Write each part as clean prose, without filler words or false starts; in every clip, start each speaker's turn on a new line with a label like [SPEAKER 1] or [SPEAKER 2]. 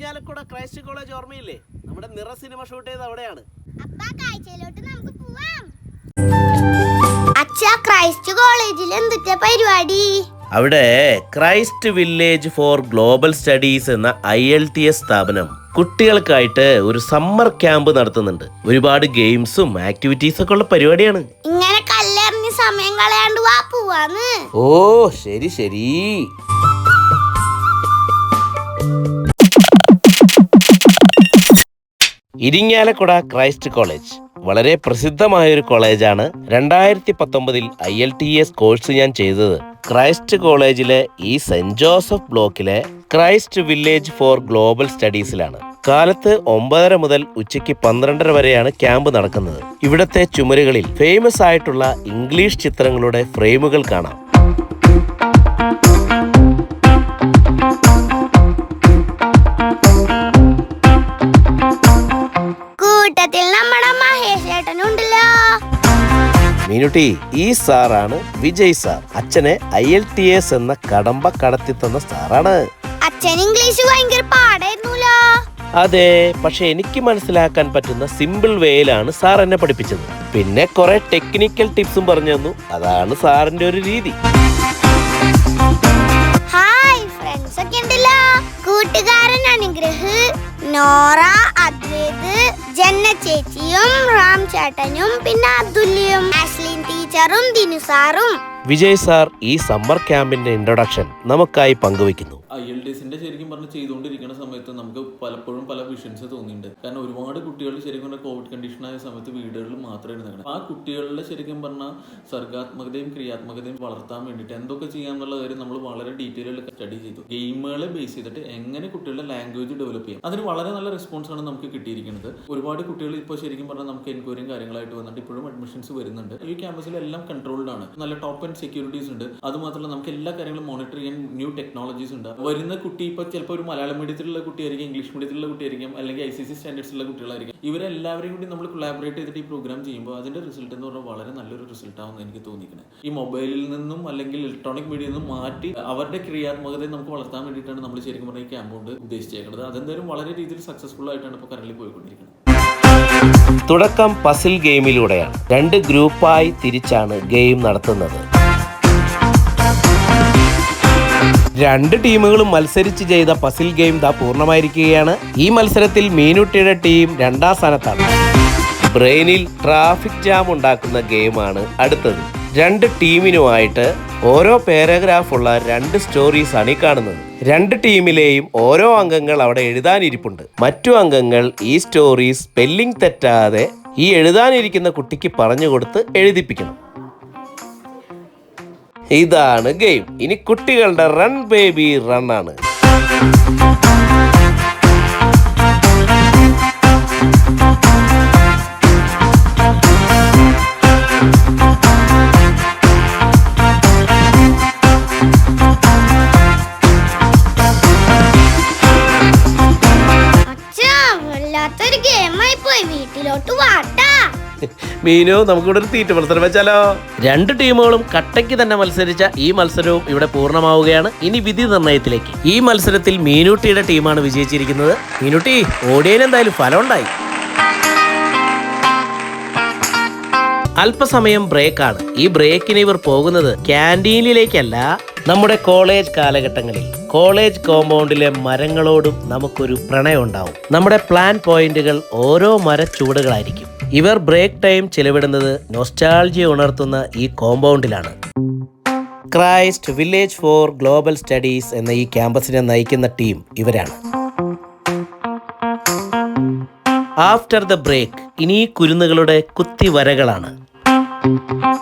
[SPEAKER 1] Irinjalakuda Christ college ഓർമ്മയില്ലേ? നമ്മുടെ നിറ സിനിമ ഷൂട്ട് ചെയ്ത് അവിടെയാണ്.
[SPEAKER 2] ക്രൈസ്റ്റ് കോളേജിൽ എന്തൊക്കെ പരിപാടി?
[SPEAKER 1] അവിടെ Christ village for global studies എന്ന ILTS സ്ഥാപനം കുട്ടികൾക്കായിട്ട് ഒരു സമ്മർ ക്യാമ്പ് നടത്തുന്നുണ്ട്. ഒരുപാട് ഗെയിംസും ആക്ടിവിറ്റീസ് ഒക്കെ ഉള്ള പരിപാടിയാണ്.
[SPEAKER 2] ഇങ്ങനെ കല്ലെറിഞ്ഞ് സമയം കളയാണ്ട് വാ പോവാന്ന്.
[SPEAKER 1] ഓ ശരി ശരി. ഇരിങ്ങാലക്കുട ക്രൈസ്റ്റ് കോളേജ് വളരെ പ്രസിദ്ധമായൊരു കോളേജാണ്. 2019 ILTS കോഴ്സ് ഞാൻ ചെയ്തത് ക്രൈസ്റ്റ് കോളേജിലെ ഈ സെന്റ് ജോസഫ് ബ്ലോക്കിലെ ക്രൈസ്റ്റ് വില്ലേജ് ഫോർ ഗ്ലോബൽ സ്റ്റഡീസിലാണ്. കാലത്ത് 9:30 മുതൽ ഉച്ചയ്ക്ക് 12:30 വരെയാണ് ക്യാമ്പ് നടക്കുന്നത്. ഇവിടത്തെ ചുമരുകളിൽ ഫേമസ് ആയിട്ടുള്ള ഇംഗ്ലീഷ് ചിത്രങ്ങളുടെ ഫ്രെയിമുകൾ കാണാം. മീനുട്ടി, ഈ സാറാണ് വിജയ് സാർ. അച്ഛനെ ILTS എന്ന കടമ്പ കടത്തി തന്ന സാറാണ്.
[SPEAKER 2] അച്ഛൻ ഇംഗ്ലീഷ് ഭയങ്കര പാടായിരുന്നല്ലോ.
[SPEAKER 1] അതെ, പക്ഷെ എനിക്ക് മനസ്സിലാക്കാൻ പറ്റുന്ന സിമ്പിൾ വേയിലാണ് സാർ എന്നെ പഠിപ്പിച്ചത്. പിന്നെ കുറെ ടെക്നിക്കൽ ടിപ്സും പറഞ്ഞു തന്നു. അതാണ് സാറിന്റെ ഒരു രീതി.
[SPEAKER 2] ഹായ് ഫ്രണ്ട്സ് ഒക്കെ ഉണ്ടല്ലോ. കൂട്ടുകാരൻ അനുഗ്രഹ്, നോറ, അദ്വൈത്, ജന്ന ചേച്ചിയും റാം ചേട്ടനും പിന്നെ അതുല്യം, ആഷ്ലിൻ ടീച്ചറും ദിനു സാറും.
[SPEAKER 1] വിജയ് സാർ ഈ സമ്മർ ക്യാമ്പിന്റെ ഇൻട്രൊഡക്ഷൻ നമുക്കായി പങ്കുവയ്ക്കുന്നു.
[SPEAKER 3] ILTSന്റെ ശരിക്കും പറഞ്ഞ് ചെയ്തുകൊണ്ടിരിക്കുന്ന സമയത്ത് നമുക്ക് പലപ്പോഴും പല വിഷൻസ് തോന്നിയിട്ടുണ്ട്. കാരണം ഒരുപാട് കുട്ടികൾ ശരിക്കും പറഞ്ഞാൽ കോവിഡ് കണ്ടീഷനായ സമയത്ത് വീടുകളിൽ മാത്രമേ ഇരുന്നത്. ആ കുട്ടികളുടെ ശരിക്കും പറഞ്ഞാൽ സർഗാത്മകതയും ക്രിയാത്മകതയും വളർത്താൻ വേണ്ടിയിട്ട് എന്തൊക്കെ ചെയ്യാന്നുള്ള കാര്യം നമ്മൾ വളരെ ഡീറ്റെയിൽ ആയിട്ട് സ്റ്റഡി ചെയ്തു. ഗെയിമുകളെ ബേസ് ചെയ്തിട്ട് എങ്ങനെ കുട്ടികളുടെ ലാംഗ്വേജ് ഡെവലപ്പ് ചെയ്യാം, അതിന് വളരെ നല്ല റെസ്പോൺസാണ് നമുക്ക് കിട്ടിയിരിക്കുന്നത്. ഒരുപാട് കുട്ടികൾ ഇപ്പോൾ ശരിക്കും പറഞ്ഞാൽ നമുക്ക് എൻക്വയറിയും കാര്യങ്ങളായിട്ട് വന്നിട്ട് ഇപ്പോഴും അഡ്മിഷൻസ് വരുന്നുണ്ട്. ഈ ക്യാമ്പസിലെല്ലാം കൺട്രോൾഡ് ആണ്. നല്ല ടോപ്പ് ആൻഡ് സെക്യൂരിറ്റീസ് ഉണ്ട്. അതുമാത്രമല്ല നമുക്ക് എല്ലാ കാര്യങ്ങളും മോണിറ്റർ ചെയ്യാൻ ന്യൂ ടെക്നോളജീസ് ഉണ്ട്. വരുന്ന കുട്ടി ഇപ്പോൾ ചിലപ്പോൾ ഒരു മലയാളം മീഡിയത്തിലുള്ള കുട്ടിയായിരിക്കും, ഇംഗ്ലീഷ് മീഡിയത്തിലുള്ള കുട്ടിയായിരിക്കും, അല്ലെങ്കിൽ ICC സ്റ്റാൻഡേർഡ്സിലുള്ള കുട്ടികളായിരിക്കും. ഇവരെല്ലാവരെയും കൂടി നമ്മൾ കൊളാബറേറ്റ് ചെയ്തിട്ട് ഈ പ്രോഗ്രാം ചെയ്യുമ്പോൾ അതിന്റെ റിസൾട്ട് എന്ന് പറഞ്ഞാൽ വളരെ നല്ലൊരു റിസൾട്ട് ആവുമെന്ന് എനിക്ക് തോന്നിക്കുന്നത്. ഈ മൊബൈലിൽ നിന്നും അല്ലെങ്കിൽ ഇലക്ട്രോണിക് മീഡിയയിൽ നിന്നും മാറ്റി അവരുടെ ക്രിയാത്മകതയെ നമുക്ക് വളർത്താൻ വേണ്ടിയിട്ടാണ് നമ്മൾ ശരിക്കും പറഞ്ഞാൽ ഈ ക്യാമ്പ് കൊണ്ട് ഉദ്ദേശിച്ചേക്കുന്നത്. അതെന്തായാലും വളരെ രീതിയിൽ സക്സസ്ഫുൾ ആയിട്ടാണ് ഇപ്പോൾ കറന്റ് പോയിക്കൊണ്ടിരിക്കുന്നത്.
[SPEAKER 1] തുടക്കം പസിൽ ഗെയിമിലൂടെയാണ്. 2 ഗ്രൂപ്പായി തിരിച്ചാണ് ഗെയിം നടത്തുന്നത്. 2 ടീമുകളും മത്സരിച്ച് ചെയ്ത പസിൽ ഗെയിം പൂർണ്ണമായിരിക്കുകയാണ്. ഈ മത്സരത്തിൽ മീനുട്ടിയുടെ ടീം 2ാം സ്ഥാനത്താണ്. ബ്രെയിനിൽ ട്രാഫിക് ജാം ഉണ്ടാക്കുന്ന ഗെയിമാണ് അടുത്തത്. 2 ടീമിനുമായിട്ട് ഓരോ പാരഗ്രാഫ് ഉള്ള 2 സ്റ്റോറീസ് ആണ് ഈ കാണുന്നത്. 2 ടീമിലെയും ഓരോ അംഗങ്ങൾ അവിടെ എഴുതാനിരിപ്പുണ്ട്. മറ്റു അംഗങ്ങൾ ഈ സ്റ്റോറീസ് സ്പെല്ലിംഗ് തെറ്റാതെ ഈ എഴുതാനിരിക്കുന്ന കുട്ടിക്ക് പറഞ്ഞു കൊടുത്ത് എഴുതിപ്പിക്കണം. ഇതാണ് ഗെയിം. ഇനി കുട്ടികളുടെ റൺ ബേബി റൺ ആണ്.
[SPEAKER 2] വല്ലാത്തൊരു ഗെയിമായി പോയി. വീട്ടിലോട്ട് വാട്ടാ.
[SPEAKER 1] മീനു, നമുക്കിവിടെ ഒരു തീറ്റ മത്സരം വെച്ചാലോ? 2 ടീമുകളും കട്ടയ്ക്ക് തന്നെ മത്സരിച്ച ഈ മത്സരവും ഇവിടെ പൂർണ്ണമാവുകയാണ്. ഇനി വിധി നിർണയത്തിലേക്ക്. ഈ മത്സരത്തിൽ മീനുട്ടിയുടെ ടീമാണ് വിജയിച്ചിരിക്കുന്നത്. മീനുട്ടി, ഓടിയതിന് എന്തായാലും ഫലം ഉണ്ടായി. അല്പസമയം ബ്രേക്കാണ്. ഈ ബ്രേക്കിന് ഇവർ പോകുന്നത് ക്യാൻറ്റീനിലേക്കല്ല, നമ്മുടെ കോളേജ് കാലഘട്ടങ്ങളിൽ കോളേജ് കോമ്പൗണ്ടിലെ മരങ്ങളോടും നമുക്കൊരു പ്രണയം ഉണ്ടാവും. നമ്മുടെ പ്ലാൻ പോയിന്റുകൾ ഓരോ മരച്ചുവടുകളായിരിക്കും. ഇവർ ബ്രേക്ക് ടൈം ചെലവിടുന്നത് നൊസ്റ്റാൾജിയ ഉണർത്തുന്ന ഈ കോമ്പൗണ്ടിലാണ്. Christ village for global studies എന്ന ഈ ക്യാമ്പസിനെ നയിക്കുന്ന ടീം ഇവരാണ്. ആഫ്റ്റർ ദ ബ്രേക്ക് ഇനി കുരുന്നുകളുടെ കുത്തിവരകളാണ്.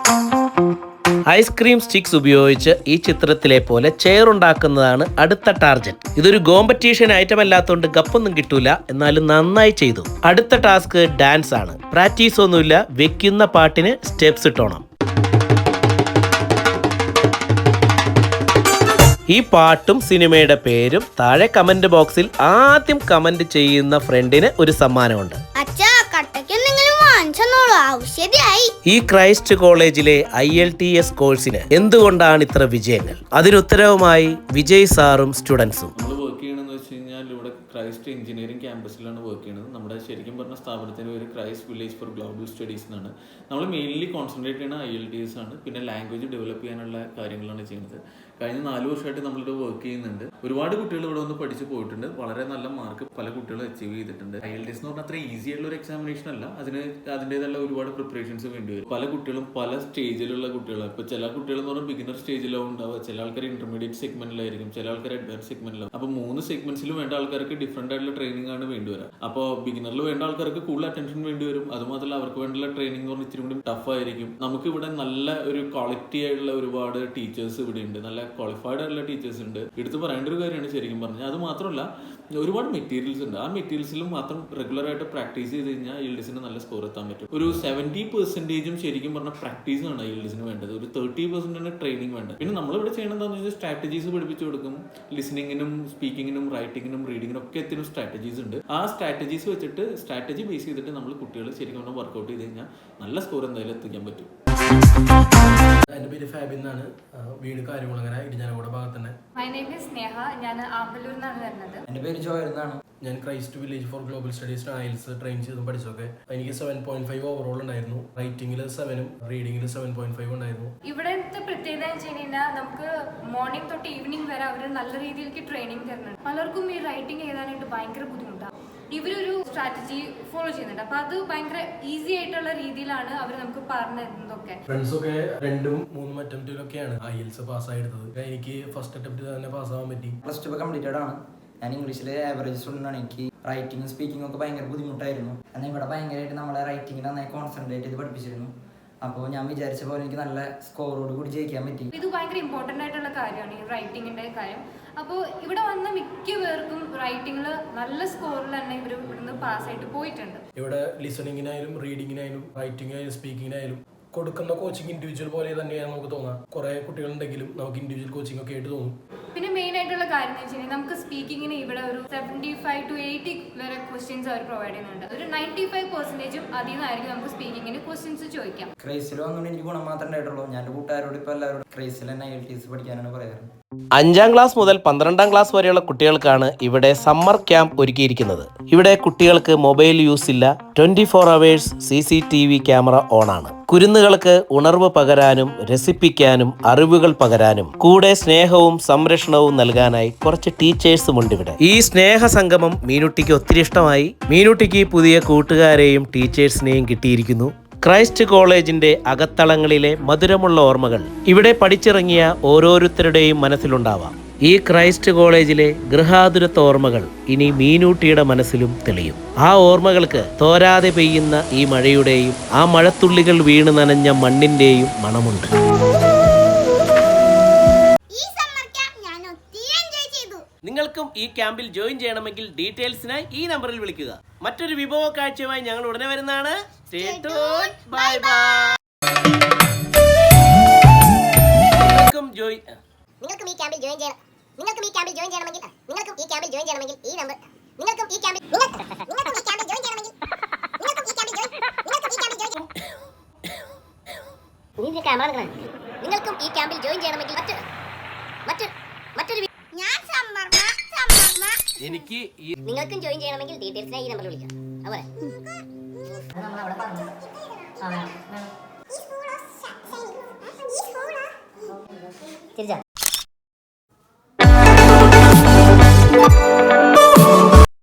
[SPEAKER 1] ഐസ്ക്രീം സ്റ്റിക്സ് ഉപയോഗിച്ച് ഈ ചിത്രത്തിലെ പോലെ ചെയർ ഉണ്ടാക്കുന്നതാണ് അടുത്ത ടാർഗറ്റ്. ഇതൊരു കോമ്പറ്റീഷൻ ഐറ്റം അല്ലാത്തതുകൊണ്ട് ഗപ്പൊന്നും കിട്ടൂല, എന്നാലും നന്നായി ചെയ്തു. അടുത്ത ടാസ്ക് ഡാൻസ് ആണ്. പ്രാക്ടീസ് ഒന്നുമില്ല, വെക്കുന്ന പാട്ടിന് സ്റ്റെപ്സ് ഇട്ടോണം. ഈ പാട്ടും സിനിമയുടെ പേരും താഴെ കമന്റ് ബോക്സിൽ ആദ്യം കമന്റ് ചെയ്യുന്ന ഫ്രണ്ടിന് ഒരു സമ്മാനമുണ്ട്. ഈ ക്രൈസ്റ്റ് കോളേജിലെ ILTS കോഴ്സിന് എന്തുകൊണ്ടാണ് ഇത്ര വിജയങ്ങൾ? അതിനുത്തരവുമായി വിജയ് സാറും സ്റ്റുഡൻസും.
[SPEAKER 3] നമ്മൾ വർക്ക് ചെയ്യണമെന്ന് വെച്ച് കഴിഞ്ഞാൽ ഇവിടെ ക്രൈസ്റ്റ് എഞ്ചിനീയറിംഗ് ക്യാമ്പസിലാണ് വർക്ക് ചെയ്യുന്നത്. നമ്മുടെ ശരിക്കും പറഞ്ഞ സ്ഥാപനത്തിൻ്റെ പേര് Christ village for global Studies എന്നാണ്. നമ്മൾ മെയിൻലി കോൺസെൻട്രേറ്റ് ചെയ്യുന്ന IELTS ആണ്, പിന്നെ ലാംഗ്വേജ് ഡെവലപ്പ് ചെയ്യാനുള്ള കാര്യങ്ങളാണ് ചെയ്യുന്നത്. കഴിഞ്ഞ 4 വർഷമായിട്ട് നമ്മളിവിടെ വർക്ക് ചെയ്യുന്നുണ്ട്. ഒരുപാട് കുട്ടികൾ ഇവിടെ വന്ന് പഠിച്ച് പോയിട്ടുണ്ട്. വളരെ നല്ല മാർക്ക് പല കുട്ടികളും അച്ചീവ് ചെയ്തിട്ടുണ്ട്. IELTS എന്ന് പറഞ്ഞാൽ അത്ര ഈസി ആയിട്ടുള്ള ഒരു എക്സാമിനേഷൻ അല്ല. അതിൻ്റെതായുള്ള ഒരുപാട് പ്രിപ്പറേഷൻസ് വേണ്ടി വരും. പല കുട്ടികളും പല സ്റ്റേജിലുള്ള കുട്ടികളാണ്. ഇപ്പോൾ ചില കുട്ടികൾ എന്ന് പറഞ്ഞാൽ ബിഗിനർ സ്റ്റേജിലാവും ഉണ്ടാവുക, ചില ആൾക്കാർ ഇന്റർമീഡിയറ്റ് സെഗ്മെന്റിലായിരിക്കും, ചില ആൾക്കാർ അഡ്വാൻസ് സെഗ്മെന്റിലാവും. അപ്പോൾ 3 സെഗ്മെന്റ്സിലും വേണ്ട ആൾക്കാർക്ക് ഡിഫറെന്റ് ആയിട്ടുള്ള ട്രെയിനിങ് ആണ് വേണ്ടി വരിക. അപ്പോൾ ബിഗിനറിൽ വേണ്ട ആൾക്കാർക്ക് കൂടുതൽ അറ്റൻഷൻ വേണ്ടി വരും. അതുമാത്രമല്ല അവർക്ക് വേണ്ടിയുള്ള ട്രെയിനിങ് എന്ന് പറഞ്ഞാൽ ഇച്ചിരി കൂടി ടഫ് ആയിരിക്കും. നമുക്ക് ഇവിടെ നല്ല ഒരു ക്വാളിറ്റി ആയിട്ടുള്ള ഒരുപാട് ടീച്ചേഴ്സ് ഇവിടെ ഉണ്ട്, നല്ല ക്വാളിഫൈഡ് ആയിട്ടുള്ള ടീച്ചേഴ്സ് ഉണ്ട്. എടുത്ത് പറയേണ്ട ഒരു കാര്യമാണ് ശരിക്കും പറഞ്ഞാൽ. അത് മാത്രമല്ല ഒരുപാട് മെറ്റീരിയൽസ് ഉണ്ട്. ആ മെറ്റീരിയൽസിലും മാത്രം റെഗുലർ ആയിട്ട് പ്രാക്ടീസ് ചെയ്ത് കഴിഞ്ഞാൽ IELTSന് നല്ല സ്കോർ എത്താൻ പറ്റും. ഒരു 70% ശരിക്കും പറഞ്ഞാൽ പ്രാക്ടീസ് ആണ് IELTSന് വേണ്ടത്. ഒരു 30% ട്രെയിനിങ് വേണ്ടത്. പിന്നെ നമ്മളിവിടെ ചെയ്യണത് എന്താണെന്ന് വെച്ചാൽ സ്ട്രാറ്റജീസ് പഠിപ്പിച്ചു കൊടുക്കും. ലിസണിങ്ങിനും സ്പീക്കിങ്ങിനും റൈറ്റിങ്ങിനും റീഡിങ്ങിനും ഒക്കെ എത്തിനും സ്ട്രാറ്റജീസ് ഉണ്ട്. ആ സ്ട്രാറ്റജീസ് വെച്ചിട്ട് സ്ട്രാറ്റജി ബേസ് ചെയ്തിട്ട് നമ്മൾ കുട്ടികൾ ശരിക്കും പറഞ്ഞാൽ വർക്കൗട്ട് ചെയ്ത് കഴിഞ്ഞാൽ നല്ല സ്കോർ എന്തായാലും എത്തിക്കാൻ പറ്റും.
[SPEAKER 4] എൻ്റെ പേര് ഫാബിൻ എന്നാണ്. വീട് കാര്യങ്ങളങ്ങനെ ഇടിഞ്ഞാലക്കുട ഭാഗത്ത് തന്നെ.
[SPEAKER 5] My name is Sneha. ഞാൻ ആമ്പല്ലൂരിൽ നിന്നാണ് വരുന്നത്.
[SPEAKER 6] എൻ്റെ പേര് ജോയൽ എന്നാണ്.
[SPEAKER 4] ഞാൻ Christ village for global Studies IELTS train ചെയ്തും പഠിച്ചൊക്കെ. എനിക്ക് 7.5 ഓവറോൾ ഉണ്ടായിരുന്നു. റൈറ്റിംഗിൽ 7ഉം റീഡിംഗിൽ 7.5 ഉണ്ടായിരുന്നു.
[SPEAKER 5] ഇവിടുത്തെ പ്രത്യേകത എന്ന് വെച്ച് കഴിഞ്ഞാൽ നമുക്ക് മോർണിംഗ് തൊട്ട് ഈവനിങ് വരെ അവർ നല്ല രീതിയിലേക്ക് ട്രെയിനിങ് തരുന്നുണ്ട്. പലർക്കും ഈ റൈറ്റിംഗ് എഴുതാനായിട്ട് ഭയങ്കര ബുദ്ധിമുട്ടാണ്. ഇവരൊരു സ്ട്രാറ്റജി ഫോളോ ചെയ്യുന്നുണ്ട്. അപ്പൊ അത് ഭയങ്കര ഈസി ആയിട്ടുള്ള രീതിയിലാണ് അവർ നമുക്ക് പറഞ്ഞു തരുന്നതൊക്കെ.
[SPEAKER 4] ഫ്രണ്ട്സൊക്കെ 2ഉം 3ഉം അറ്റംപ്റ്റിലൊക്കെയാണ് IELTS പാസ്സായെടുത്തത്. എനിക്ക് ഫസ്റ്റ് അറ്റംപ്റ്റ് തന്നെ പാസ്സാവാൻ പറ്റി.
[SPEAKER 6] +2 കംപ്ലീറ്റഡ് ആണ്. ഞാൻ ഇംഗ്ലീഷിൽ ആവറേജ് സ്റ്റുഡൻ്റ് ആണ്. എനിക്ക് റൈറ്റിംഗും സ്പീക്കിംഗും ഒക്കെ ഭയങ്കര ബുദ്ധിമുട്ടായിരുന്നു. എന്നാൽ ഇവിടെ ഭയങ്കരമായിട്ട് നമ്മളെ റൈറ്റിംഗിൽ നന്നായി കോൺസെൻട്രേറ്റ് ചെയ്ത് പഠിപ്പിച്ചിരുന്നു. അപ്പോൾ ഞാൻ വിചാരിച്ച പോലെ എനിക്ക് നല്ല സ്കോറോട് കൂടി ജയിക്കാൻ പറ്റി.
[SPEAKER 5] ഇത് ഭയങ്കര ഇമ്പോർട്ടൻ്റ് ആയിട്ടുള്ള കാര്യമാണ് ഈ റൈറ്റിങ്ങിൻ്റെ കാര്യം. അപ്പോൾ ഇവിടെ വന്ന മിക്ക പേർക്കും റൈറ്റിങ്ങിൽ നല്ല സ്കോറിൽ തന്നെ ഇവർ ഇവിടുന്ന് പാസ്സായിട്ട് പോയിട്ടുണ്ട്.
[SPEAKER 4] ഇവിടെ ലിസണിങ്ങിനായാലും റീഡിങ്ങിനായാലും റൈറ്റിങ്ങിനായാലും സ്പീക്കിങ്ങിനായാലും കൊടുക്കുന്ന കോച്ചിങ് ഇൻഡിവിജ്വൽ പോലെ തന്നെയാണ് നമുക്ക് തോന്നാം. കുറേ കുട്ടികളുണ്ടെങ്കിലും നമുക്ക് ഇൻഡിവിജ്വൽ കോച്ചിങ് ഒക്കെ ആയിട്ട് തോന്നും.
[SPEAKER 5] പിന്നെ മെയിൻ ആയിട്ടുള്ള കാര്യം എന്ന് വെച്ച് കഴിഞ്ഞാൽ നമുക്ക് സ്പീക്കിങ്ങിന് ഇവിടെ ഒരു 75 to 80 വരെ ക്വസ്റ്റ്യൻസ് അവർ പ്രൊവൈഡ് ചെയ്യുന്നുണ്ട്. ഒരു 95% അതിൽ നിന്നായിരിക്കും നമുക്ക് സ്പീക്കിങ്ങിന് ക്വസ്റ്റ്യൻസ് ചോദിക്കാം.
[SPEAKER 6] ക്രൈസിൽ വന്നുകൊണ്ട് എനിക്ക് ഗുണം മാത്രമേ ഉണ്ടായിട്ടുള്ളൂ. ഞാൻ എൻ്റെ കൂട്ടുകാരോട് ഇപ്പോൾ എല്ലാവരോടും ക്രൈസിൽ തന്നെ IELTS പഠിക്കാനാണ് പറയാറ്.
[SPEAKER 1] 5ാം ക്ലാസ് മുതൽ 12ാം ക്ലാസ് വരെയുള്ള കുട്ടികൾക്കാണ് ഇവിടെ സമ്മർ ക്യാമ്പ് ഒരുക്കിയിരിക്കുന്നത്. ഇവിടെ കുട്ടികൾക്ക് മൊബൈൽ യൂസ് ഇല്ല. 24 hours CCTV ക്യാമറ ഓണാണ്. കുരുന്നുകൾക്ക് ഉണർവ് പകരാനും രസിപ്പിക്കാനും അറിവുകൾ പകരാനും കൂടെ സ്നേഹവും സംരക്ഷണവും നൽകാനായി കുറച്ച് ടീച്ചേഴ്സും ഉണ്ട് ഇവിടെ. ഈ സ്നേഹ സംഗമം മീനുട്ടിക്ക് ഒത്തിരി ഇഷ്ടമായി. മീനുട്ടിക്ക് പുതിയ കൂട്ടുകാരെയും ടീച്ചേഴ്സിനെയും കിട്ടിയിരിക്കുന്നു. ക്രൈസ്റ്റ് കോളേജിന്റെ അകത്തളങ്ങളിലെ മധുരമുള്ള ഓർമ്മകൾ ഇവിടെ പഠിച്ചിറങ്ങിയ ഓരോരുത്തരുടെയും മനസ്സിലുണ്ടാവാം. ഈ ക്രൈസ്റ്റ് കോളേജിലെ ഗൃഹാതുരത്വ ഓർമ്മകൾ ഇനി മീനൂട്ടിയുടെ മനസ്സിലും തെളിയും. ആ ഓർമ്മകൾക്ക് തോരാതെ പെയ്യുന്ന ഈ മഴയുടെയും ആ മഴത്തുള്ളികൾ വീണ് നനഞ്ഞ മണ്ണിന്റെയും മണമുണ്ട്.
[SPEAKER 2] ഈ സമ്മർ ക്യാമ്പ് ഞാൻ ഒത്തിരി എൻജോയ് ചെയ്തു.
[SPEAKER 1] നിങ്ങൾക്കും ഈ ക്യാമ്പിൽ ജോയിൻ ചെയ്യണമെങ്കിൽ ഡീറ്റെയിൽസിനായി ഈ നമ്പറിൽ വിളിക്കുക. മറ്റൊരു വിഭവ കാഴ്ചയുമായി ഞങ്ങൾ ഉടനെ വരുന്നതാണ്. Bye bye.
[SPEAKER 2] നിങ്ങൾക്കും ഈ ക്യാമ്പിൽ ജോയിൻ ചെയ്യണമെങ്കിൽ ഈ നമ്പർ നിങ്ങൾക്കും ഈ ക്യാമ്പിൽ ജോയിൻ ചെയ്യണമെങ്കിൽ
[SPEAKER 1] എനിക്ക്
[SPEAKER 2] നിങ്ങൾക്കും ജോയിൻ ചെയ്യണമെങ്കിൽ ഡീറ്റെയിൽസിനായി ഈ നമ്പറിൽ വിളിക്കാം. അതുപോലെ തിരിച്ചാ